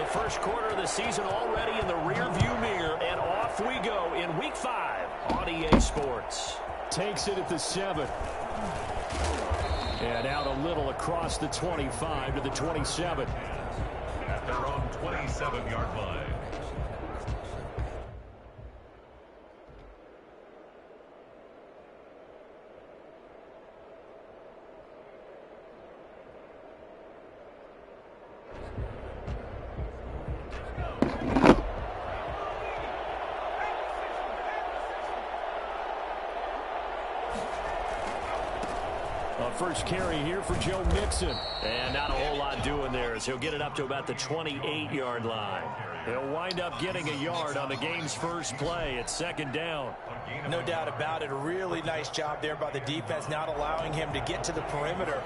first quarter of the season already in the rearview mirror, and off we go in Week 5 on EA Sports. Takes it at the 7. And out a little across the 25 to the 27. At their own 27-yard line. First carry here for Joe Mixon. And not a whole lot doing there as he'll get it up to about the 28-yard line. He'll wind up getting a yard on the game's first play. It's second down. No doubt about it. A really nice job there by the defense, not allowing him to get to the perimeter.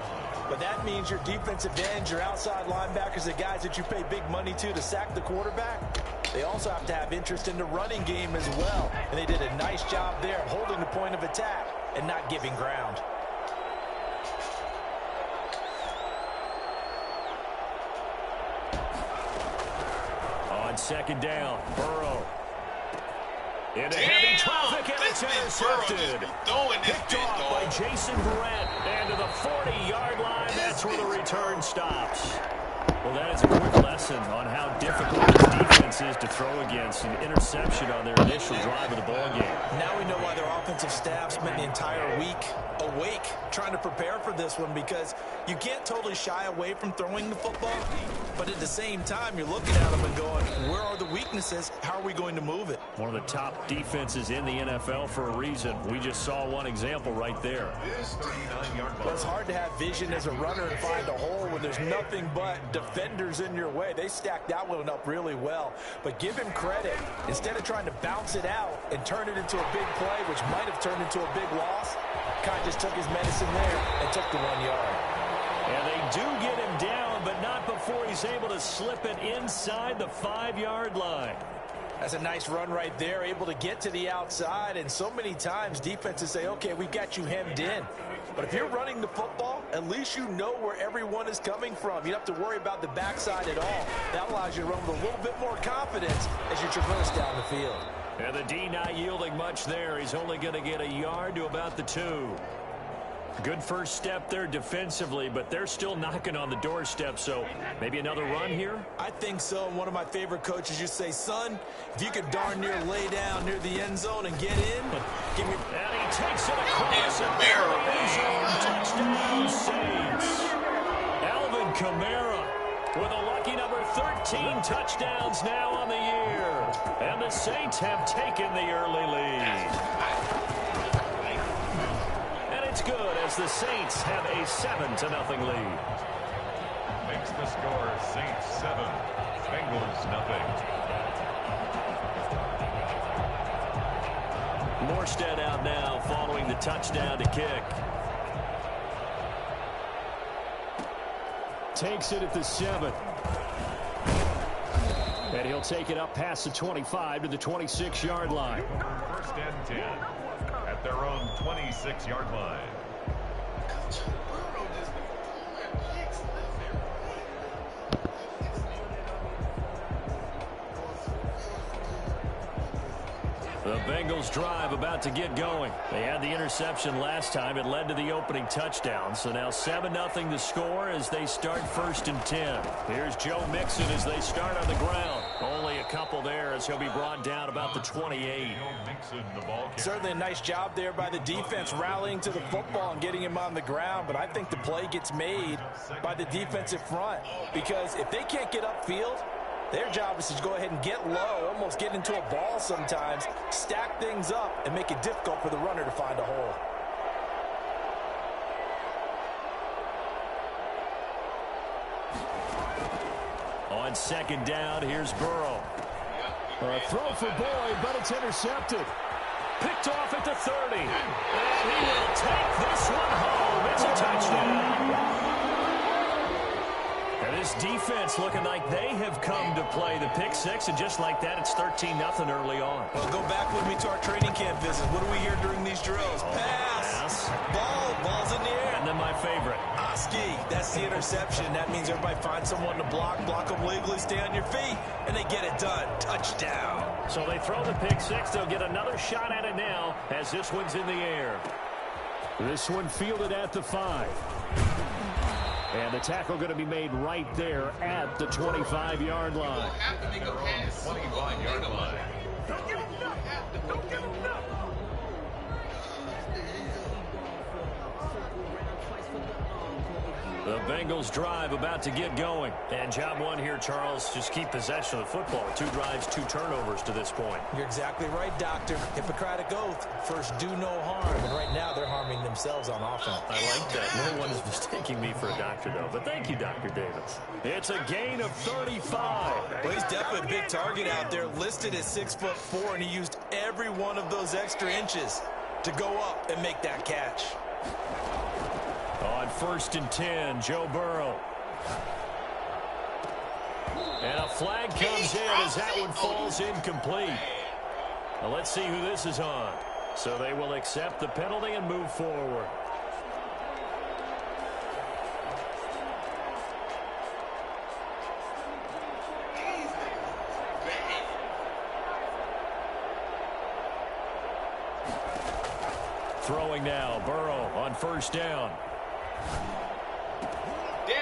But that means your defensive ends, your outside linebackers, the guys that you pay big money to sack the quarterback, they also have to have interest in the running game as well. And they did a nice job there of holding the point of attack and not giving ground. On second down, Burrow. Into heavy traffic, and it's intercepted. Picked off by Jason Verrett. And to the 40-yard line, that's where the return stops. Well, that is a quick lesson on how difficult this defense is to throw against. An interception on their initial drive of the ballgame. Now we know why their offensive staff spent the entire week awake trying to prepare for this one, because you can't totally shy away from throwing the football, but at the same time you're looking at them and going, where are the weaknesses? How are we going to move it? One of the top defenses in the NFL for a reason. We just saw one example right there. Well, it's hard to have vision as a runner and find a hole when there's nothing but defenders in your way. They stacked that one up really well, but give him credit. Instead of trying to bounce it out and turn it into a big play, which might have turned into a big loss, Kai just took his medicine there and took the 1 yard. And they do get him down, but not before he's able to slip it inside the 5-yard line. That's a nice run right there, able to get to the outside. And so many times defenses say, okay, we've got you hemmed in. But if you're running the football, at least you know where everyone is coming from. You don't have to worry about the backside at all. That allows you to run with a little bit more confidence as you traverse down the field. And the D not yielding much there. He's only going to get a yard to about the 2. Good first step there defensively, but they're still knocking on the doorstep, so maybe another run here? I think so. And one of my favorite coaches used to say, son, if you could darn near lay down near the end zone and get in, give me... And he takes it across and touchdown Saints. Alvin Kamara with a lucky number 13 touchdowns now on the year. And the Saints have taken the early lead. It's good as the Saints have a 7-0 lead. Makes the score Saints 7, Bengals nothing. Morstead out now following the touchdown to kick. Takes it at the 7. And he'll take it up past the 25 to the 26-yard line. First and 10. At their own 26-yard line. The Bengals drive about to get going. They had the interception last time. It led to the opening touchdown. So now 7-0 the score as they start 1st and 10. Here's Joe Mixon as they start on the ground. Only a couple there as he'll be brought down about the 28. Certainly a nice job there by the defense rallying to the football and getting him on the ground. But I think the play gets made by the defensive front, because if they can't get upfield, their job is to go ahead and get low, almost get into a ball sometimes, stack things up, and make it difficult for the runner to find a hole. On second down, here's Burrow. A throw for Boyd, but it's intercepted. Picked off at the 30. And he will take this one home. It's a touchdown. And this defense looking like they have come to play the pick six, and just like that, it's 13-0 early on. Well, go back with me to our training camp visit. What do we hear during these drills? Pass. Pass. Ball's in the air. And then my favorite. That's the interception. That means everybody finds someone to block them legally, stay on your feet, and they get it done. Touchdown. So they throw the pick six. They'll get another shot at it now as this one's in the air. This one fielded at the 5. And the tackle going to be made right there at the 25-yard line. 25-yard line. Don't give him nothing. Don't give him nothing. The Bengals drive about to get going. And job one here, Charles, just keep possession of the football. 2 drives, 2 turnovers to this point. You're exactly right, Doctor. Hippocratic oath. First, do no harm. And right now, they're harming themselves on offense. I like that. No one is mistaking me for a doctor, though. But thank you, Dr. Davis. It's a gain of 35. Well, he's definitely a big target out there, listed at 6'4", and he used every one of those extra inches to go up and make that catch. On 1st and 10, Joe Burrow. And a flag comes in as that one falls incomplete. Now let's see who this is on. So they will accept the penalty and move forward. Throwing now, Burrow on 1st down.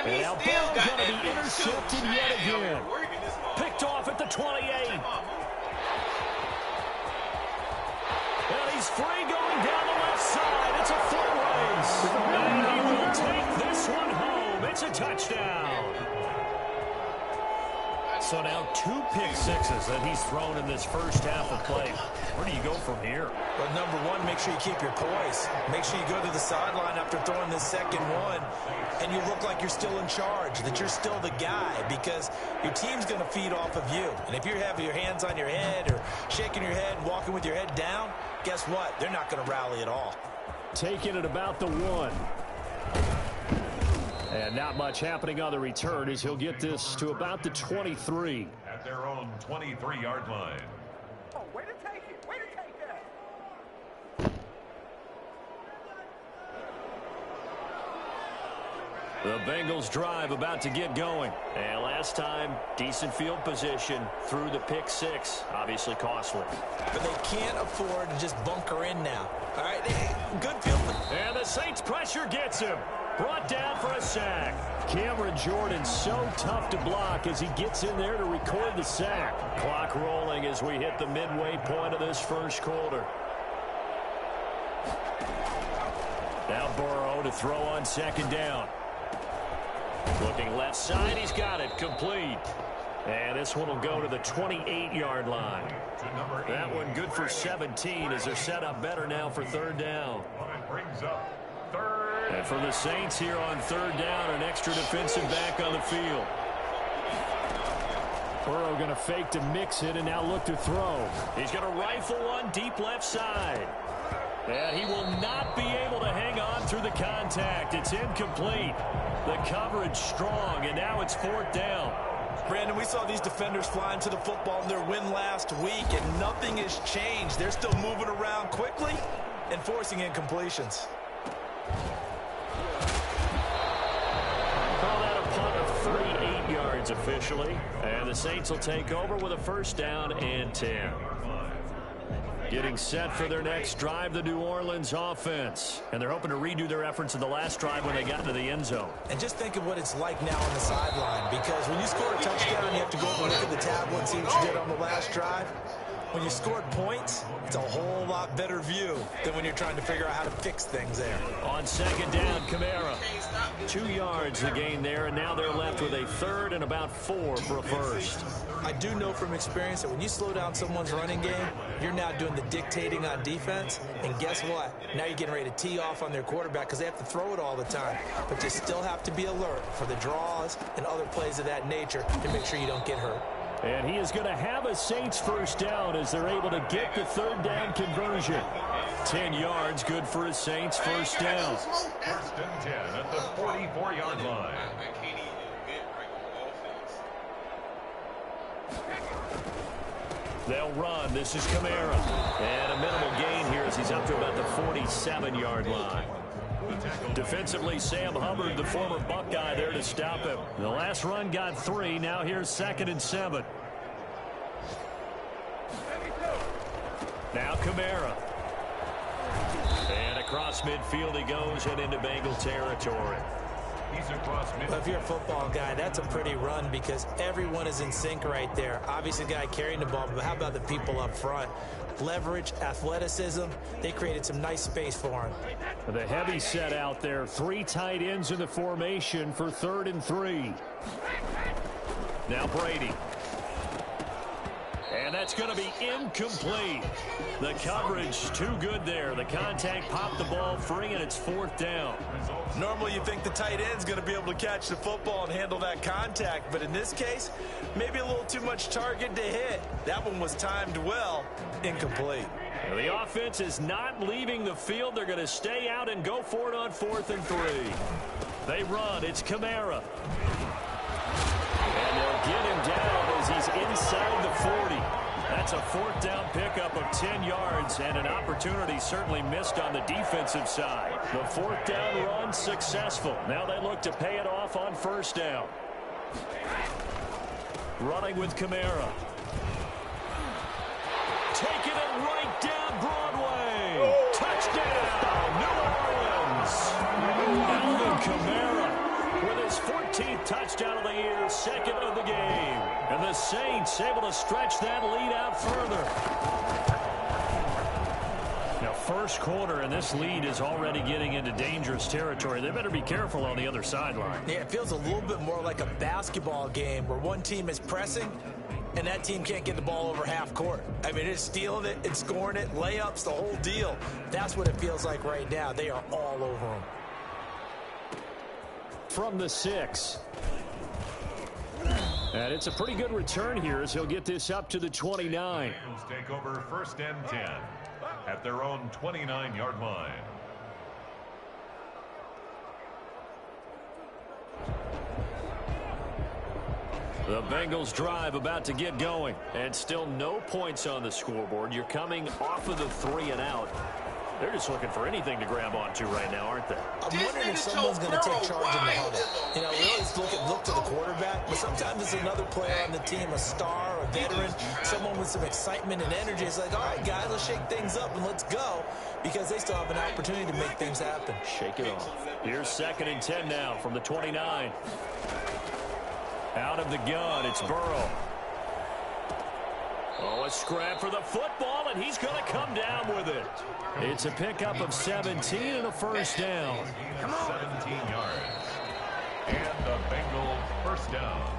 And now Burrow's going to be intercepted yet again. Picked off at the 28. And he's free going down the left side. It's a foot race. And he will take this one home. It's a touchdown. So now 2 pick sixes that he's thrown in this first half of play. Where do you go from here? Well, number one, make sure you keep your poise. Make sure you go to the sideline after throwing this second one, and you look like you're still in charge, that you're still the guy, because your team's going to feed off of you. And if you have your hands on your head or shaking your head and walking with your head down, guess what? They're not going to rally at all. Taking it about the 1. And not much happening on the return as he'll get this to about the 23. At their own 23-yard line. Oh, way to take it. Way to take that. The Bengals drive about to get going. And last time, decent field position through the pick six. Obviously costly. But they can't afford to just bunker in now. All right, good field. And the Saints pressure gets him. Brought down for a sack. Cameron Jordan so tough to block as he gets in there to record the sack. Clock rolling as we hit the midway point of this first quarter. Now Burrow to throw on 2nd down. Looking left side, he's got it, complete. And this one will go to the 28-yard line. That one good for 17 as they're set up better now for 3rd down. It brings up 3rd. And for the Saints here on 3rd down, an extra defensive back on the field. Burrow going to fake to mix it and now look to throw. He's going to rifle one deep left side. And he will not be able to hang on through the contact. It's incomplete. The coverage strong, and now it's 4th down. Brandon, we saw these defenders fly into the football in their win last week, and nothing has changed. They're still moving around quickly and forcing incompletions. Call that a punt of 38 yards officially. And the Saints will take over with a 1st down and 10. Getting set for their next drive, the New Orleans offense. And they're hoping to redo their efforts in the last drive when they got into the end zone. And just think of what it's like now on the sideline, because when you score a touchdown, you have to go over and look at the tablet and see what you did on the last drive. When you scored points, it's a whole lot better view than when you're trying to figure out how to fix things there. On 2nd down, Kamara. 2 yards the gain there, and now they're left with a 3rd and about 4 for a 1st. I do know from experience that when you slow down someone's running game, you're now doing the dictating on defense, and guess what? Now you're getting ready to tee off on their quarterback because they have to throw it all the time. But you still have to be alert for the draws and other plays of that nature to make sure you don't get hurt. And he is going to have a Saints 1st down as they're able to get the 3rd down conversion. 10 yards, good for a Saints 1st down. 1st and 10 at the 44-yard line. They'll run. This is Kamara. And a minimal gain here as he's up to about the 47-yard line. Defensively, Sam Hubbard, the former Buckeye, there to stop him. The last run got 3. Now here's 2nd and 7. Now Kamara. And across midfield he goes and into Bengal territory. He's across midfield. Well, if you're a football guy, that's a pretty run because everyone is in sync right there. Obviously, the guy carrying the ball, but how about the people up front? Leverage, athleticism, they created some nice space for him. The heavy set out there. 3 tight ends in the formation for 3rd and 3. Now Brady. And that's going to be incomplete. The coverage too good there. The contact popped the ball free, and it's 4th down. Normally you think the tight end's going to be able to catch the football and handle that contact, but in this case, maybe a little too much target to hit. That one was timed well. Incomplete. The offense is not leaving the field. They're going to stay out and go for it on 4th and 3. They run. It's Kamara. And they'll get him down as he's inside the 40. That's a 4th down pickup of 10 yards and an opportunity certainly missed on the defensive side. The 4th down run successful. Now they look to pay it off on 1st down. Running with Kamara. Taking it right down Broadway. Touchdown, New Orleans. Alvin Kamara with his 14th touchdown of the year, 2nd of the game. And the Saints able to stretch that lead out further. Now, 1st quarter, and this lead is already getting into dangerous territory. They better be careful on the other sideline. Yeah, it feels a little bit more like a basketball game where one team is pressing and that team can't get the ball over half court. I mean, it's stealing it, it's scoring it, layups, the whole deal. That's what it feels like right now. They are all over them. From the 6. And it's a pretty good return here as he'll get this up to the 29. Bengals take over 1st and 10 at their own 29-yard line. The Bengals drive about to get going. And still no points on the scoreboard. You're coming off of the 3 and out. They're just looking for anything to grab onto right now, aren't they? I'm wondering if someone's going to take charge in the huddle. You know, we always look to the quarterback, but sometimes it's another player on the team, a star, a veteran, someone with some excitement and energy. It's like, all right, guys, let's shake things up and let's go, because they still have an opportunity to make things happen. Shake it off. Here's 2nd and 10 now from the 29. Out of the gun, it's Burrow. Oh, a scrap for the football, and he's going to come down with it. It's a pickup of 17 and a 1st down. 17 yards. And the Bengals 1st down.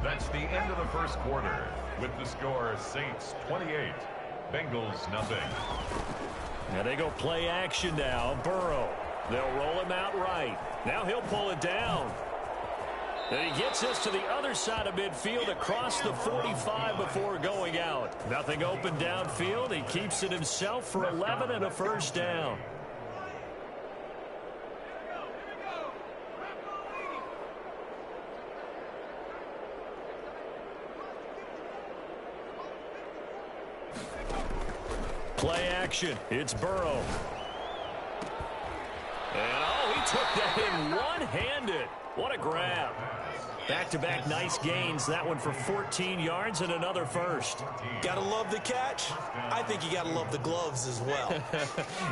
That's the end of the 1st quarter. With the score, Saints 28, Bengals nothing. Now they go play action now. Burrow. They'll roll him out right. Now he'll pull it down. And he gets us to the other side of midfield across the 45 before going out. Nothing open downfield. He keeps it himself for 11 and a 1st down. Play action. It's Burrow. And oh, he took that in one-handed. What a grab. Back-to-back nice gains. That one for 14 yards and another 1st. Gotta love the catch. I think you gotta love the gloves as well.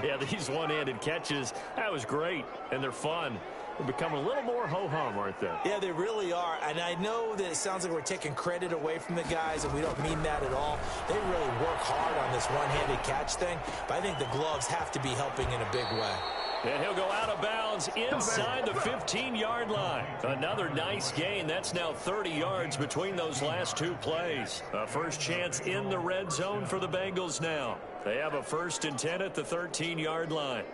Yeah, these one-handed catches, that was great, and they're fun. They're becoming a little more ho-hum, aren't they? Yeah, they really are. And I know that it sounds like we're taking credit away from the guys, and we don't mean that at all. They really work hard on this one-handed catch thing, but I think the gloves have to be helping in a big way. And he'll go out of bounds inside the 15-yard line. Another nice gain. That's now 30 yards between those last 2 plays. A first chance in the red zone for the Bengals now. They have a 1st and 10 at the 13-yard line.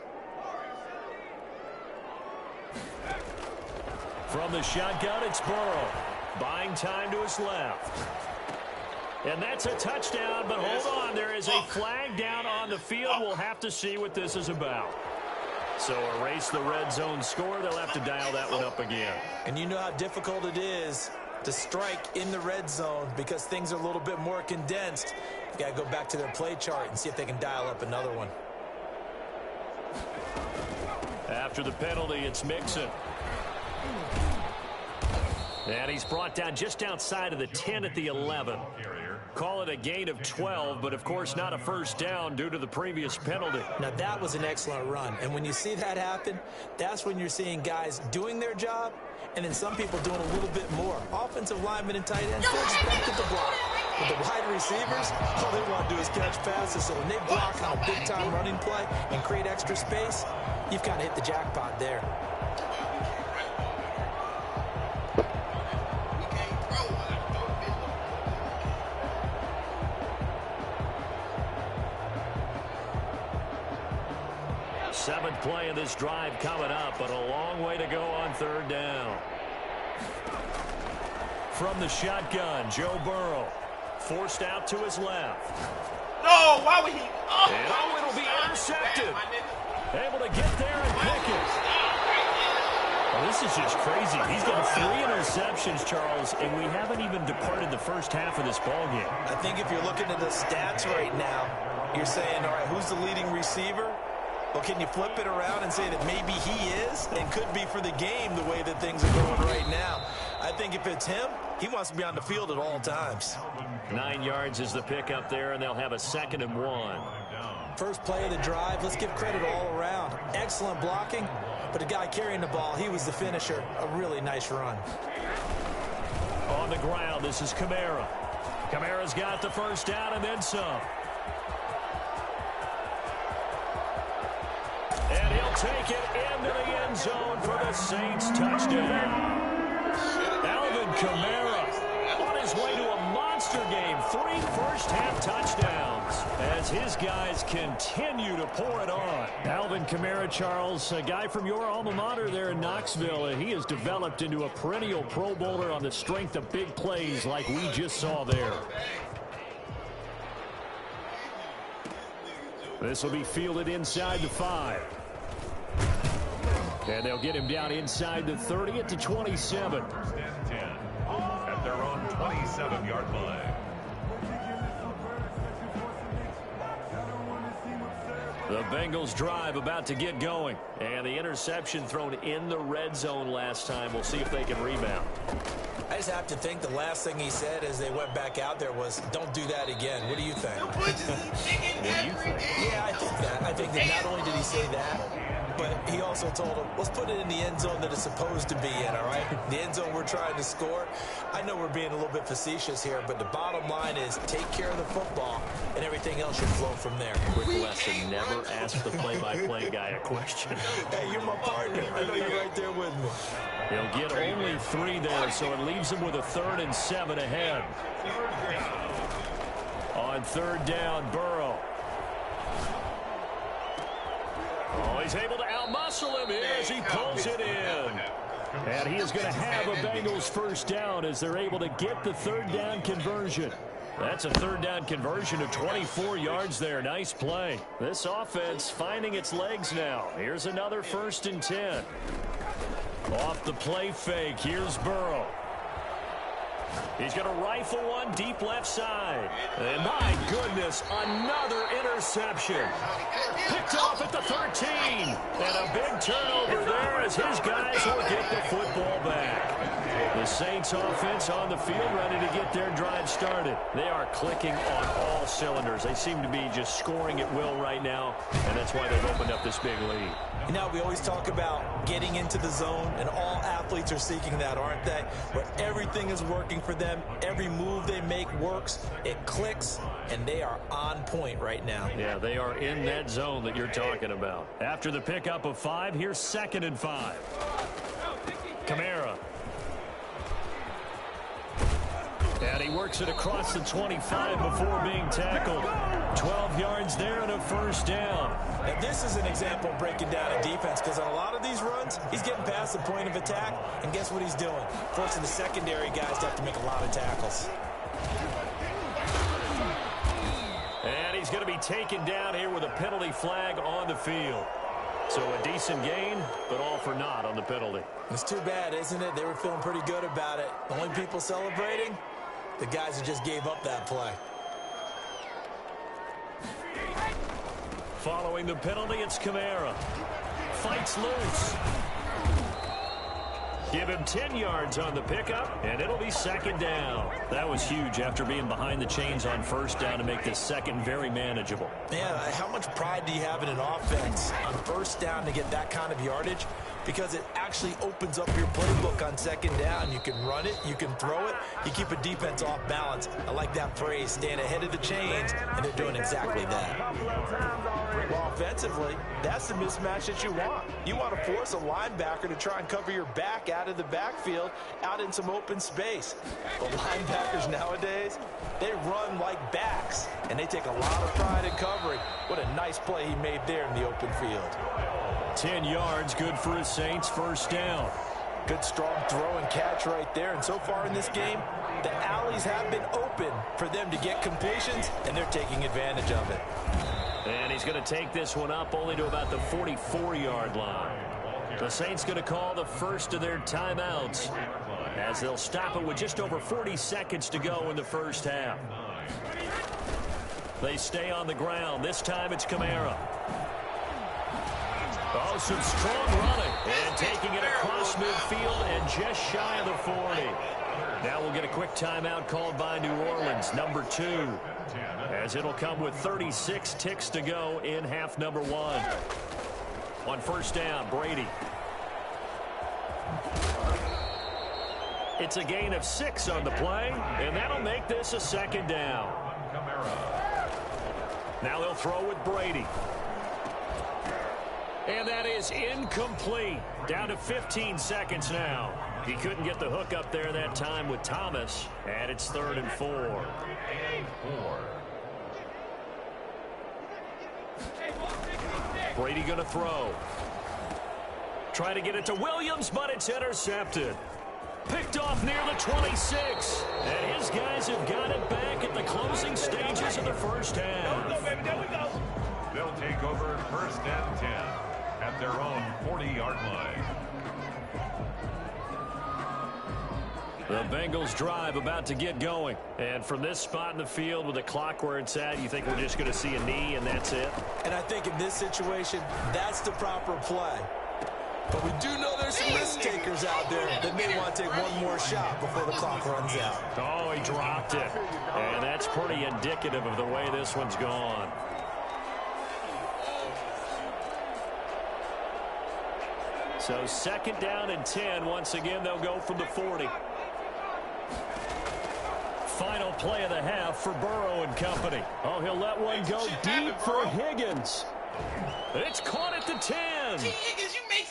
From the shotgun, it's Burrow. Buying time to his left. And that's a touchdown, but hold on. There is a flag down on the field. We'll have to see what this is about. So erase the red zone score. They'll have to dial that one up again. And you know how difficult it is to strike in the red zone because things are a little bit more condensed. You got to go back to their play chart and see if they can dial up another one. After the penalty, it's Mixon. And he's brought down just outside of the 10 at the 11. Call it a gain of 12, but of course not a first down due to the previous penalty. Now that was an excellent run, and when you see that happen, that's when you're seeing guys doing their job, and then some people doing a little bit more. Offensive linemen and tight ends, they're expected to block. But the wide receivers, all they want to do is catch passes, so when they block on a big-time running play and create extra space, you've kind of hit the jackpot there. Seventh play of this drive coming up, but a long way to go on third down. From the shotgun, Joe Burrow. Forced out to his left. No, why would he? Oh, it'll be intercepted. Able to get there and pick it. Well, this is just crazy. He's got 3 interceptions, Charles, and we haven't even departed the first half of this ballgame. I think if you're looking at the stats right now, you're saying, all right, who's the leading receiver? Well, can you flip it around and say that maybe he is and could be for the game the way that things are going right now? I think if it's him, he wants to be on the field at all times. 9 yards is the pick up there, and they'll have a 2nd and 1. First play of the drive, let's give credit all around. Excellent blocking, but the guy carrying the ball, he was the finisher. A really nice run. On the ground, this is Kamara. Kamara's got the first down and then some. And he'll take it into the end zone for the Saints touchdown. Alvin Kamara on his way to a monster game. 3 first-half touchdowns as his guys continue to pour it on. Alvin Kamara, Charles, a guy from your alma mater there in Knoxville. He has developed into a perennial Pro Bowler on the strength of big plays like we just saw there. This will be fielded inside the 5. And they'll get him down inside the 30 at the 27. First and 10 at their own 27-yard line. The Bengals drive about to get going. And the interception thrown in the red zone last time. We'll see if they can rebound. I just have to think the last thing he said as they went back out there was, don't do that again. What do you think? What do you think? Yeah, I think that. I think that not only did he say that, but he also told him, let's put it in the end zone that it's supposed to be in, all right? The end zone we're trying to score. I know we're being a little bit facetious here, but the bottom line is take care of the football, and everything else should flow from there. Quick lesson, never ask the play-by-play guy a question. Hey, you're my partner. I know you're right there with me. He'll get only 3 there, so it leaves him with a 3rd and 7 ahead. On third down, Burrow. Oh, he's able to outmuscle him here as he pulls it in. And he is going to have a Bengals first down as they're able to get the 3rd down conversion. That's a 3rd down conversion of 24 yards there. Nice play. This offense finding its legs now. Here's another 1st and 10. Off the play fake, here's Burrow. He's going to rifle one deep left side. And my goodness, another interception. Picked off at the 13. And a big turnover there as his guys will get the football back. The Saints offense on the field ready to get their drive started. They are clicking on all cylinders. They seem to be just scoring at will right now, and that's why they've opened up this big lead. You know, we always talk about getting into the zone, and all athletes are seeking that, aren't they? Where everything is working for them. Every move they make works. It clicks, and they are on point right now. Yeah, they are in that zone that you're talking about. After the pickup of 5, here's 2nd and 5. Kamara. And he works it across the 25 before being tackled. 12 yards there and a first down. Now, this is an example of breaking down a defense because on a lot of these runs, he's getting past the point of attack, and guess what he's doing? Forcing the secondary guys to have to make a lot of tackles. And he's going to be taken down here with a penalty flag on the field. So a decent gain, but all for naught on the penalty. It's too bad, isn't it? They were feeling pretty good about it. The only people celebrating, the guys who just gave up that play. Following the penalty, it's Kamara. Fighting breaks loose. Give him 10 yards on the pickup, and it'll be second down. That was huge after being behind the chains on first down to make this second very manageable. Man, how much pride do you have in an offense on first down to get that kind of yardage? Because it actually opens up your playbook on second down. You can run it, you can throw it, you keep a defense off balance. I like that phrase, staying ahead of the chains, and they're doing exactly that. Well, offensively, that's the mismatch that you want. You want to force a linebacker to try and cover your back out of the backfield, out in some open space. But linebackers nowadays, they run like backs, and they take a lot of pride in covering. What a nice play he made there in the open field. 10 yards, good for his Saints, first down. Good strong throw and catch right there. And so far in this game, the alleys have been open for them to get completions, and they're taking advantage of it. And he's going to take this one up only to about the 44-yard line. The Saints going to call the first of their timeouts as they'll stop it with just over 40 seconds to go in the first half. They stay on the ground. This time it's Kamara. Oh, some strong running. And taking it across midfield and just shy of the 40. Now we'll get a quick timeout called by New Orleans, number 2. As it'll come with 36 ticks to go in half number 1. On first down, Brady. It's a gain of 6 on the play, and that'll make this a second down. Now they'll throw with Brady. And that is incomplete. Down to 15 seconds now. He couldn't get the hook up there that time with Thomas. And it's 3rd and 4. Brady going to throw. Try to get it to Williams, but it's intercepted. Picked off near the 26. And his guys have got it back at the closing stages of the first half. There we go, baby. There we go. They'll take over first and 10 at their own 40-yard line. The Bengals drive about to get going. And from this spot in the field with the clock where it's at, you think we're just going to see a knee and that's it? And I think in this situation, that's the proper play. But we do know there's some risk takers out there that may want to take one more shot before the clock runs out. Oh, he dropped it. And that's pretty indicative of the way this one's gone. So second down and 10. Once again, they'll go from the 40. Final play of the half for Burrow and company. Oh, he'll let one go deep for Higgins. It's caught at the 10.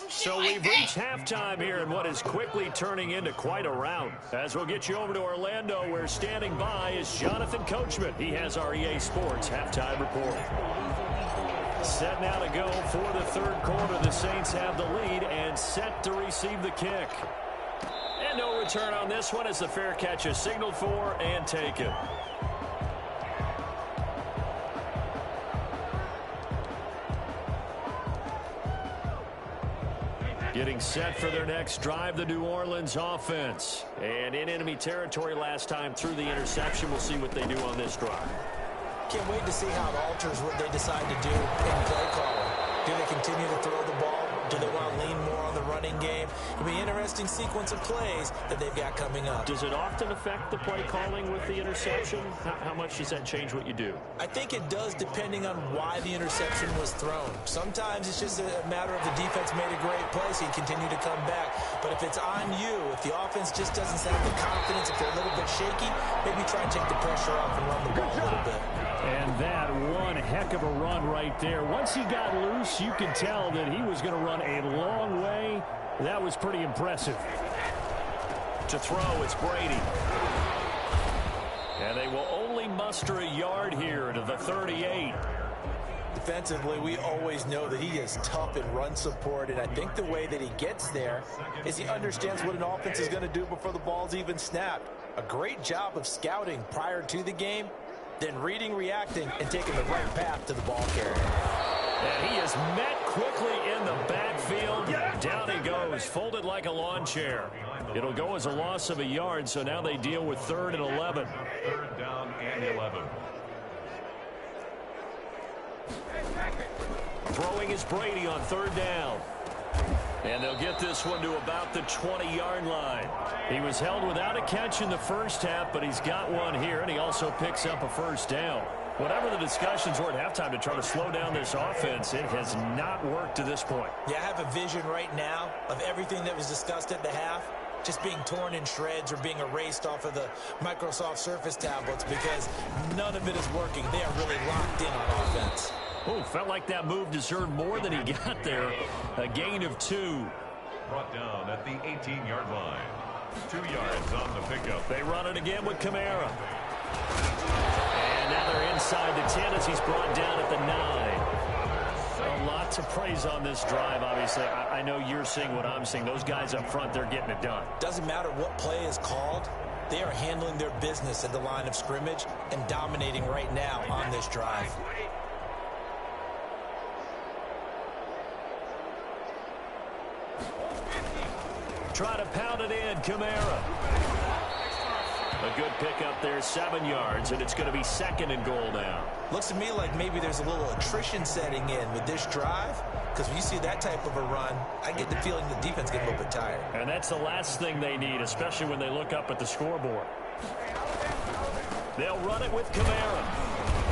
So we've reached halftime here in what is quickly turning into quite a rout. As we'll get you over to Orlando, where standing by is Jonathan Coachman. He has our EA Sports halftime report. Set now to go for the third quarter. The Saints have the lead and set to receive the kick. And no return on this one as the fair catch is signaled for and taken. Getting set for their next drive, the New Orleans offense. And in enemy territory last time through the interception. We'll see what they do on this drive. Can't wait to see how it alters what they decide to do in play calling. Do they continue to throw the ball? Do they want to lean more on the running game? It'll be an interesting sequence of plays that they've got coming up. Does it often affect the play calling with the interception? How much does that change what you do? I think it does, depending on why the interception was thrown. Sometimes it's just a matter of the defense made a great play, so you continue to come back. But if it's on you, if the offense just doesn't have the confidence, if they're a little bit shaky, maybe try and take the pressure off and run the ball a little bit. And that one heck of a run right there. Once he got loose, you could tell that he was going to run a long way. That was pretty impressive. To throw, it's Brady. And they will only muster a yard here to the 38. Defensively, we always know that he is tough in run support, and I think the way that he gets there is he understands what an offense is going to do before the ball's even snapped. A great job of scouting prior to the game, then reading, reacting, and taking the right path to the ball carrier. And he is met quickly in the backfield. Down he goes, folded like a lawn chair. It'll go as a loss of a yard, so now they deal with 3rd and 11. 3rd down and 11. Throwing is Brady on 3rd down. And they'll get this one to about the 20-yard line. He was held without a catch in the first half, but he's got one here, and he also picks up a first down. Whatever the discussions were at halftime to try to slow down this offense, it has not worked to this point. Yeah, I have a vision right now of everything that was discussed at the half just being torn in shreds or being erased off of the Microsoft Surface tablets because none of it is working. They are really locked in on offense. Oh, felt like that move deserved more than he got there. A gain of 2. Brought down at the 18-yard line. 2 yards on the pickup. They run it again with Kamara. And now they're inside the 10 as he's brought down at the 9. A lot to praise on this drive, obviously. I know you're seeing what I'm seeing. Those guys up front, they're getting it done. Doesn't matter what play is called. They are handling their business at the line of scrimmage and dominating right now on this drive. Try to pound it in, Kamara. A good pickup there, 7 yards, and it's going to be 2nd and goal now. Looks to me like maybe there's a little attrition setting in with this drive, because when you see that type of a run, I get the feeling the defense gets a little bit tired. And that's the last thing they need, especially when they look up at the scoreboard. They'll run it with Kamara.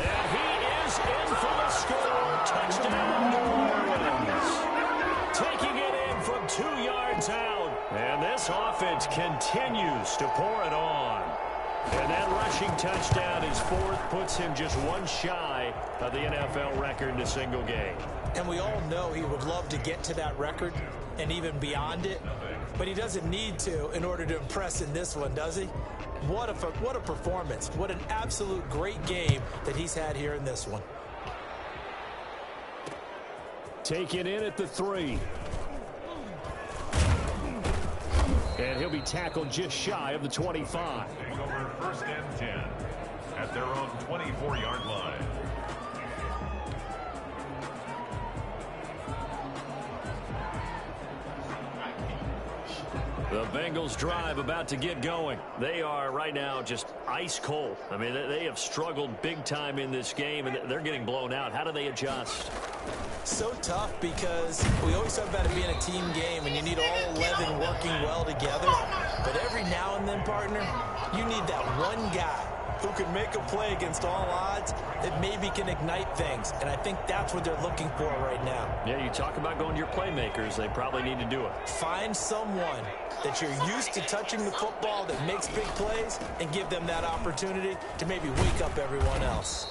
And he is in for the score. Touchdown, New Orleans. Taking it in from 2 yards out. And this offense continues to pour it on. And that rushing touchdown, his 4th, puts him just one shy of the NFL record in a single game. And we all know he would love to get to that record and even beyond it. But he doesn't need to in order to impress in this one, does he? What a performance. What an absolute great game that he's had here in this one. Take it in at the 3. And he'll be tackled just shy of the 25. Take over 1st and 10 at their own 24-yard line. The Bengals drive about to get going. They are right now just ice cold. I mean, they have struggled big time in this game, and they're getting blown out. How do they adjust? So tough because we always talk about it being a team game and you need all 11 working well together. But every now and then, partner, you need that one guy who can make a play against all odds that maybe can ignite things. And I think that's what they're looking for right now. Yeah, you talk about going to your playmakers. They probably need to do it. Find someone that you're used to touching the football that makes big plays and give them that opportunity to maybe wake up everyone else.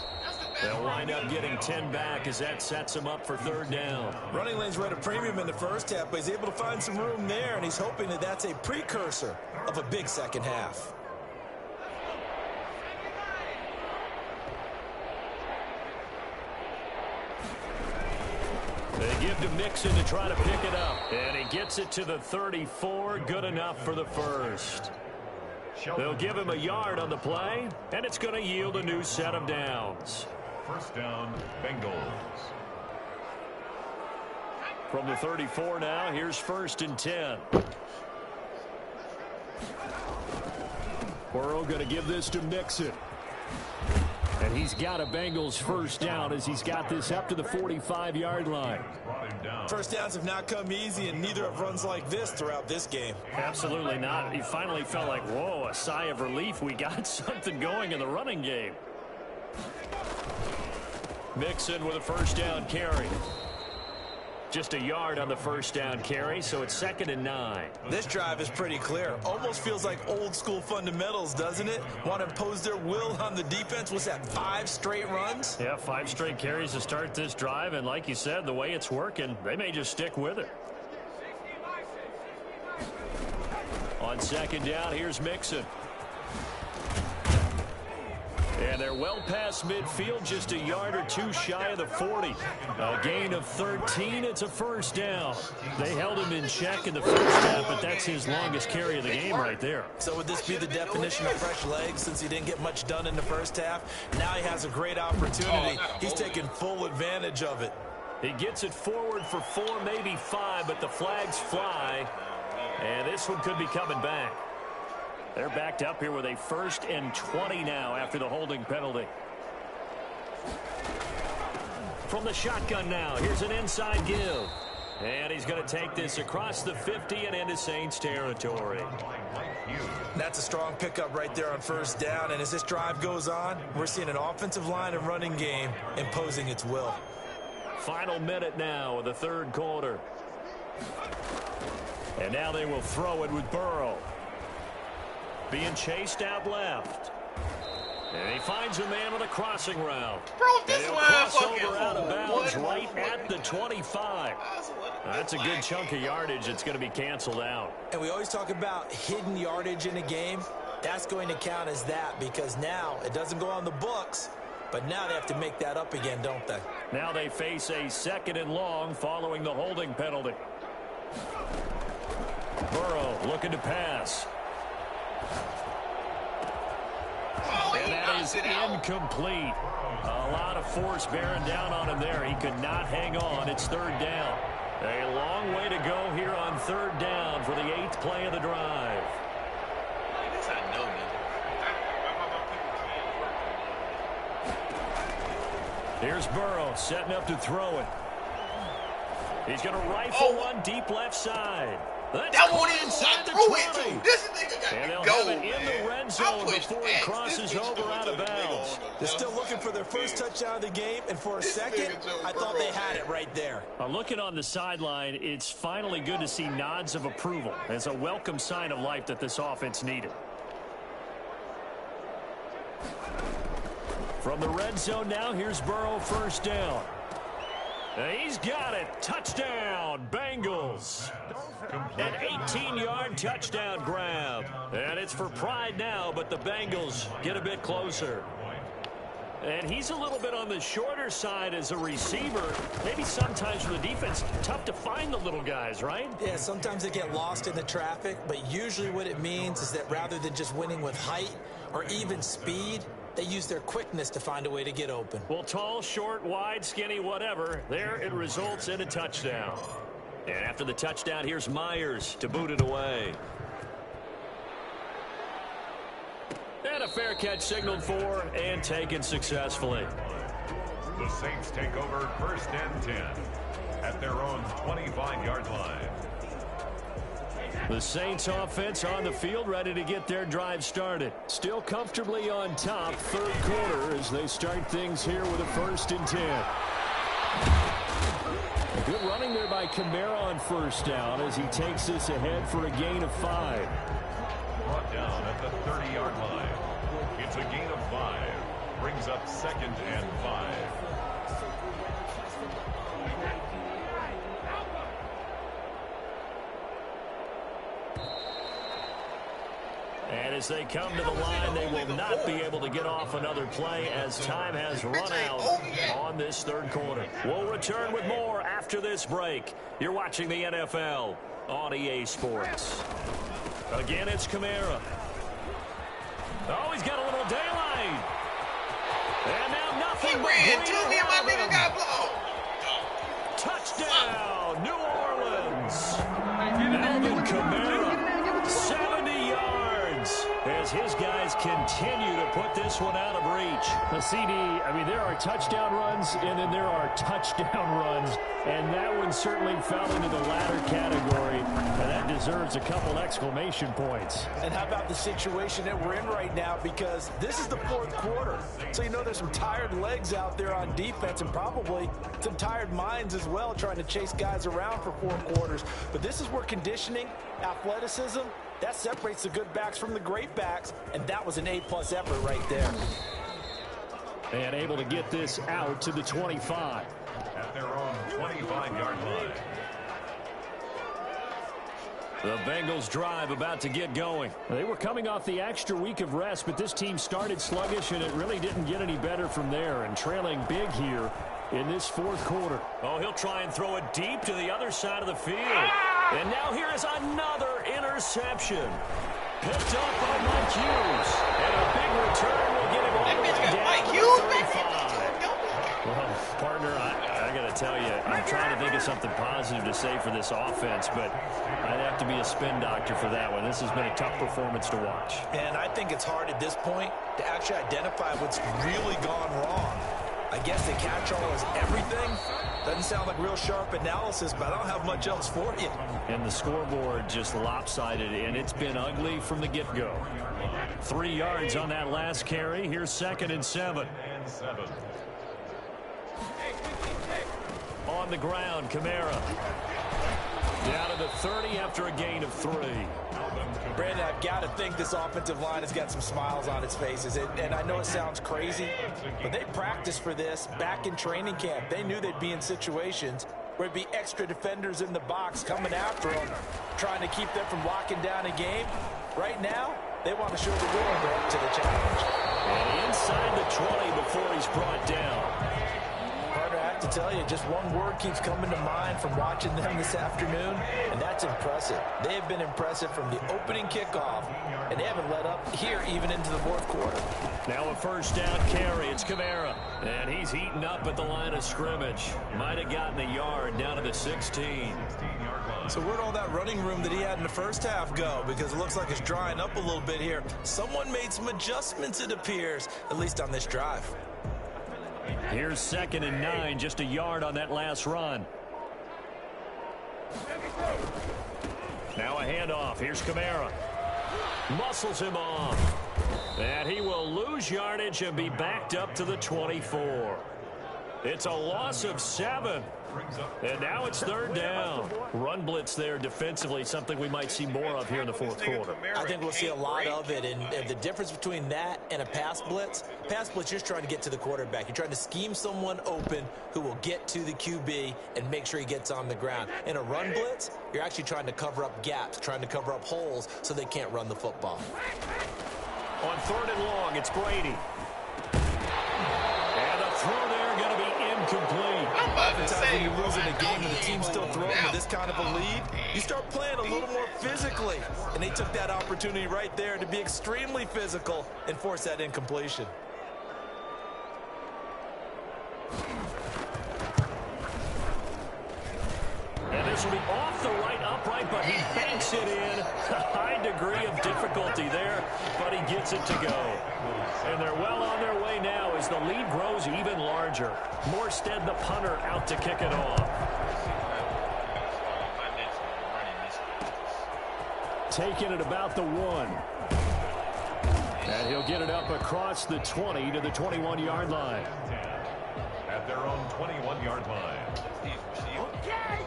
They'll wind up getting 10 back as that sets them up for 3rd down. Running lanes were at a premium in the first half, but he's able to find some room there, and he's hoping that that's a precursor of a big second half. They give to Mixon to try to pick it up. And he gets it to the 34. Good enough for the 1st. They'll give him a yard on the play, and it's going to yield a new set of downs. 1st down, Bengals. From the 34 now, here's 1st and 10. Burrow going to give this to Mixon. And he's got a Bengals 1st down as he's got this up to the 45-yard line. First downs have not come easy, and neither have runs like this throughout this game. Absolutely not. He finally felt like, whoa, a sigh of relief. We got something going in the running game. Mixon with a 1st down carry. Just a yard on the 1st down carry, so it's 2nd and 9. This drive is pretty clear. Almost feels like old school fundamentals, doesn't it? Want to impose their will on the defense. What's that, 5 straight runs? Yeah, 5 straight carries to start this drive, and like you said, the way it's working, they may just stick with it. On 2nd down, here's Mixon. And they're well past midfield, just a yard or 2 shy of the 40. A gain of 13. It's a 1st down. They held him in check in the first half, but that's his longest carry of the game right there. So would this be the definition of fresh legs since he didn't get much done in the first half? Now he has a great opportunity. He's taking full advantage of it. He gets it forward for 4, maybe 5, but the flags fly. And this one could be coming back. They're backed up here with a 1st and 20 now after the holding penalty. From the shotgun now, here's an inside give. And he's going to take this across the 50 and into Saints territory. That's a strong pickup right there on first down. And as this drive goes on, we're seeing an offensive line and running game imposing its will. Final minute now of the third quarter. And now they will throw it with Burrow. Being chased out left. And he finds a man with a crossing route. Bro, this line fucking out of bounds right at the 25. That's a good chunk of yardage. It's going to be canceled out. And we always talk about hidden yardage in a game. That's going to count as that because now it doesn't go on the books, but now they have to make that up again, don't they? Now they face a 2nd and long following the holding penalty. Burrow looking to pass. And that is incomplete. A lot of force bearing down on him there. He could not hang on. It's 3rd down. A long way to go here on 3rd down for the 8th play of the drive. Here's Burrow setting up to throw it. He's going to rifle one deep left side. That won't even inside the 20. This nigga and they'll go, have it in the red zone before he crosses over out of bounds. They're still looking for their first touchdown of the game, and for a second, I thought they had it right there. Looking on the sideline, it's finally good to see nods of approval. It's a welcome sign of life that this offense needed. From the red zone now, here's Burrow, 1st down. He's got it. Touchdown, Bengals. An 18-yard touchdown grab. And it's for pride now, but the Bengals get a bit closer. And he's a little bit on the shorter side as a receiver. Maybe sometimes for the defense, tough to find the little guys, right? Yeah, sometimes they get lost in the traffic, but usually what it means is that rather than just winning with height or even speed, they use their quickness to find a way to get open. Well, tall, short, wide, skinny, whatever, there it results in a touchdown. And after the touchdown, here's Myers to boot it away. And a fair catch signaled for and taken successfully. The Saints take over 1st and 10 at their own 25-yard line. The Saints offense on the field, ready to get their drive started. Still comfortably on top, 3rd quarter as they start things here with a 1st and 10. Good running there by Kamara on 1st down as he takes this ahead for a gain of 5. Brought down at the 30-yard line. It's a gain of 5. Brings up 2nd and 5. And as they come to the line, they will not be able to get off another play as time has run out on this 3rd quarter. We'll return with more after this break. You're watching the NFL on EA Sports. Again, it's Kamara. Oh, he's got a little daylight. And now nothing but green to me and my nigga got blown. Touchdown, New Orleans. Alvin Kamara, 70 yards. As his guys continue to put this one out of reach. The CD, I mean, there are touchdown runs, and then there are touchdown runs. And that one certainly fell into the latter category. And that deserves a couple exclamation points. And how about the situation that we're in right now? Because this is the 4th quarter. So you know there's some tired legs out there on defense and probably some tired minds as well trying to chase guys around for 4 quarters. But this is where conditioning, athleticism, that separates the good backs from the great backs. And that was an A-plus effort right there. And able to get this out to the 25. At their own 25-yard line. The Bengals drive about to get going. They were coming off the extra week of rest, but this team started sluggish, and it really didn't get any better from there. And trailing big here in this 4th quarter. Oh, he'll try and throw it deep to the other side of the field. And now here is another interception. Picked up by Mike Hughes. And a big return will get him all the way down to the 35. Well, partner, I got to tell you, I'm trying to think of something positive to say for this offense, but I'd have to be a spin doctor for that one. This has been a tough performance to watch. And I think it's hard at this point to actually identify what's really gone wrong. I guess the catch-all is everything. Doesn't sound like real sharp analysis, but I don't have much else for you. And the scoreboard just lopsided, and it's been ugly from the get-go. 3 yards on that last carry. Here's 2nd and 7. On the ground, Kamara. Down to the 30 after a gain of 3. Brandon, I've got to think this offensive line has got some smiles on its faces. And I know it sounds crazy, but they practiced for this back in training camp. They knew they'd be in situations where there'd be extra defenders in the box coming after them, trying to keep them from locking down a game. Right now, they want to show the world they're up to the challenge. And inside the 20 before he's brought down. Partner, I have to tell you, just one word keeps coming to mind from watching them this afternoon, and that's impressive. They have been impressive from the opening kickoff, and they haven't let up here even into the 4th quarter. Now a 1st down carry. It's Kamara. And he's heating up at the line of scrimmage. Might have gotten a yard down to the 16. So where'd all that running room that he had in the first half go? Because it looks like it's drying up a little bit here. Someone made some adjustments, it appears, at least on this drive. Here's 2nd and 9, just a yard on that last run. Now a handoff. Here's Kamara. Muscles him off. And he will lose yardage and be backed up to the 24. It's a loss of 7. And now it's 3rd down. Run blitz there defensively, something we might see more of here in the 4th quarter. I think we'll see a lot of it, and the difference between that and a pass blitz, you're just trying to get to the quarterback. You're trying to scheme someone open who will get to the QB and make sure he gets on the ground. In a run blitz, you're actually trying to cover up gaps, trying to cover up holes so they can't run the football. On 3rd and long, it's Brady. And a throw there going to be incomplete. When you're losing a game and the team's still throwing with this kind of a lead, you start playing a little more physically. And they took that opportunity right there to be extremely physical and force that incompletion. And this will be off the right upright, but he banks it in. A high degree of difficulty there, but he gets it to go. And they're well on their way now as the lead grows even larger. Morstead, the punter, out to kick it off. Taking it about the 1. And he'll get it up across the 20 to the 21-yard line. At their own 21-yard line. Okay.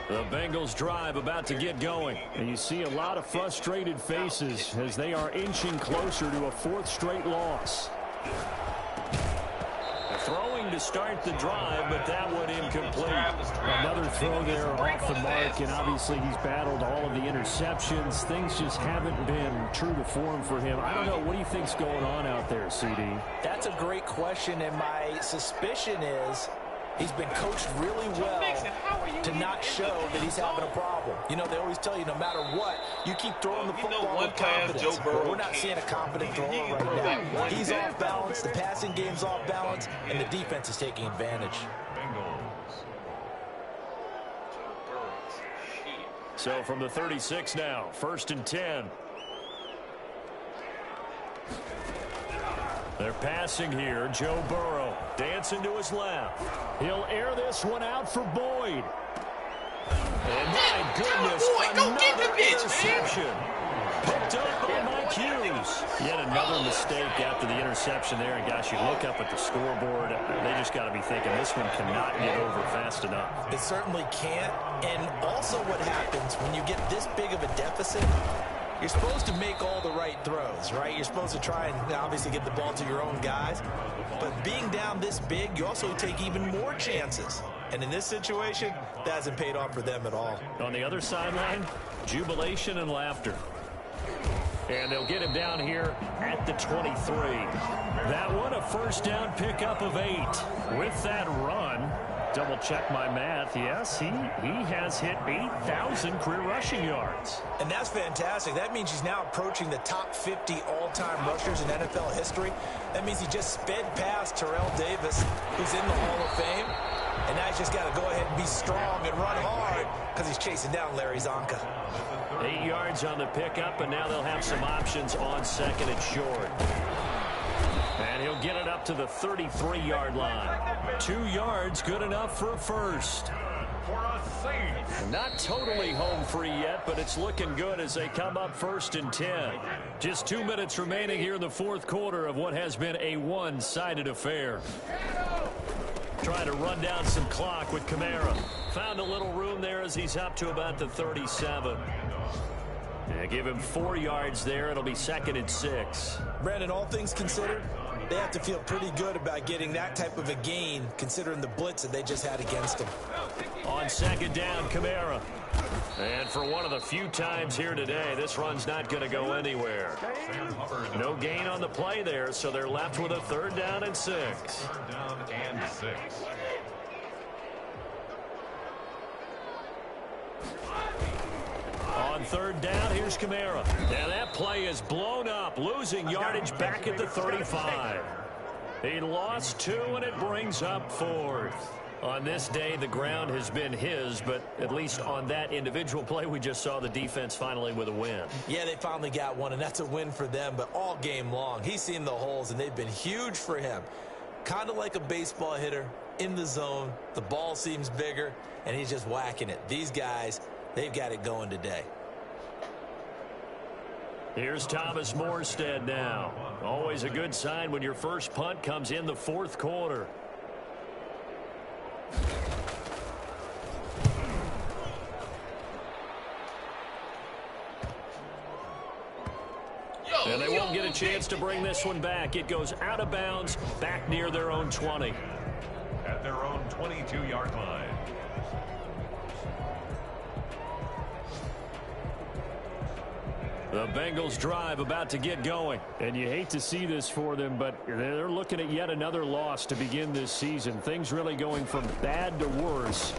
The Bengals drive about to get going. And you see a lot of frustrated faces as they are inching closer to a 4th straight loss. Throwing to start the drive, but that one incomplete. Another throw there off the mark, and obviously he's battled all of the interceptions. Things just haven't been true to form for him. I don't know. What do you think's going on out there, CD? That's a great question, and my suspicion is he's been coached really well to not show that he's having a problem. You know, they always tell you no matter what, you keep throwing the football with confidence. But we're not seeing a confident thrower right now. He's off balance, the passing game's off balance, and the defense is taking advantage. So from the 36 now, 1st and 10. They're passing here. Joe Burrow dancing to his left. He'll air this one out for Boyd. And my goodness, another interception. Picked up by Mike Hughes. Yet another mistake after the interception there. And gosh, you look up at the scoreboard, they just got to be thinking this one cannot get over fast enough. It certainly can't. And also what happens when you get this big of a deficit, you're supposed to make all the right throws, right? You're supposed to try and obviously get the ball to your own guys. But being down this big, you also take even more chances. And in this situation, that hasn't paid off for them at all. On the other sideline, jubilation and laughter. And they'll get him down here at the 23. That one, a 1st down pickup of 8. With that run, double check my math. Yes, he has hit 8,000 career rushing yards. And that's fantastic. That means he's now approaching the top 50 all-time rushers in NFL history. That means he just sped past Terrell Davis, who's in the Hall of Fame. And now he's just got to go ahead and be strong and run hard because he's chasing down Larry Zonka. 8 yards on the pickup, and now they'll have some options on 2nd and short. And he'll get it up to the 33-yard line. 2 yards, good enough for a first. Not totally home free yet, but it's looking good as they come up 1st and 10. Just 2 minutes remaining here in the fourth quarter of what has been a one-sided affair. Trying to run down some clock with Kamara. Found a little room there as he's up to about the 37. Yeah, give him 4 yards there. It'll be 2nd and 6. Brandon, all things considered, they have to feel pretty good about getting that type of a gain, considering the blitz that they just had against them. On 2nd down, Kamara. And for one of the few times here today, this run's not going to go anywhere. No gain on the play there, so they're left with a 3rd down and 6. 3rd down and 6. On 3rd down, here's Kamara. And that play is blown up, losing yardage back at the 35. He lost 2, and it brings up 4th. On this day, the ground has been his, but at least on that individual play, we just saw the defense finally with a win. Yeah, they finally got one, and that's a win for them, but all game long, he's seen the holes, and they've been huge for him. Kind of like a baseball hitter in the zone. The ball seems bigger, and he's just whacking it. These guys, they've got it going today. Here's Thomas Morstead now. Always a good sign when your first punt comes in the fourth quarter. And they won't get a chance to bring this one back. It goes out of bounds, back near their own 20. At their own 22-yard line. The Bengals drive about to get going. And you hate to see this for them, but they're looking at yet another loss to begin this season. Things really going from bad to worse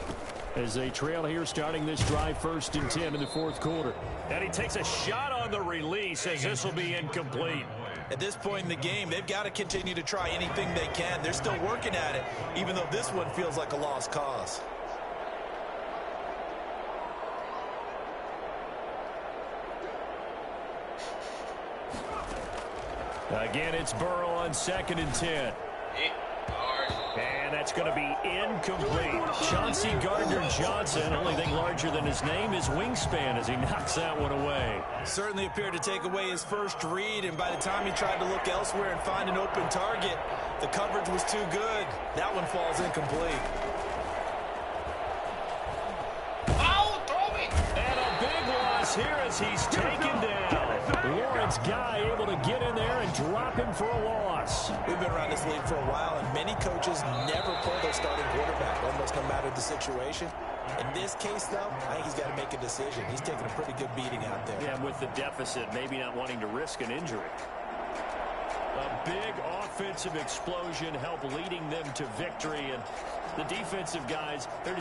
as they trail here starting this drive 1st and 10 in the fourth quarter. And he takes a shot on the release as this will be incomplete. At this point in the game, they've got to continue to try anything they can. They're still working at it, even though this one feels like a lost cause. Again, it's Burrow on 2nd and 10. And that's going to be incomplete. Chauncey Gardner-Johnson, only thing larger than his name is wingspan as he knocks that one away. Certainly appeared to take away his first read, and by the time he tried to look elsewhere and find an open target, the coverage was too good. That one falls incomplete. Oh, throw it! And a big loss here as he's taken down. Lawrence Guy able to get in there and drop him for a loss. We've been around this league for a while, and many coaches never pull their starting quarterback, almost no matter the situation. In this case, though, I think he's got to make a decision. He's taking a pretty good beating out there. Yeah, with the deficit, maybe not wanting to risk an injury. A big offensive explosion helped leading them to victory, and the defensive guys, they're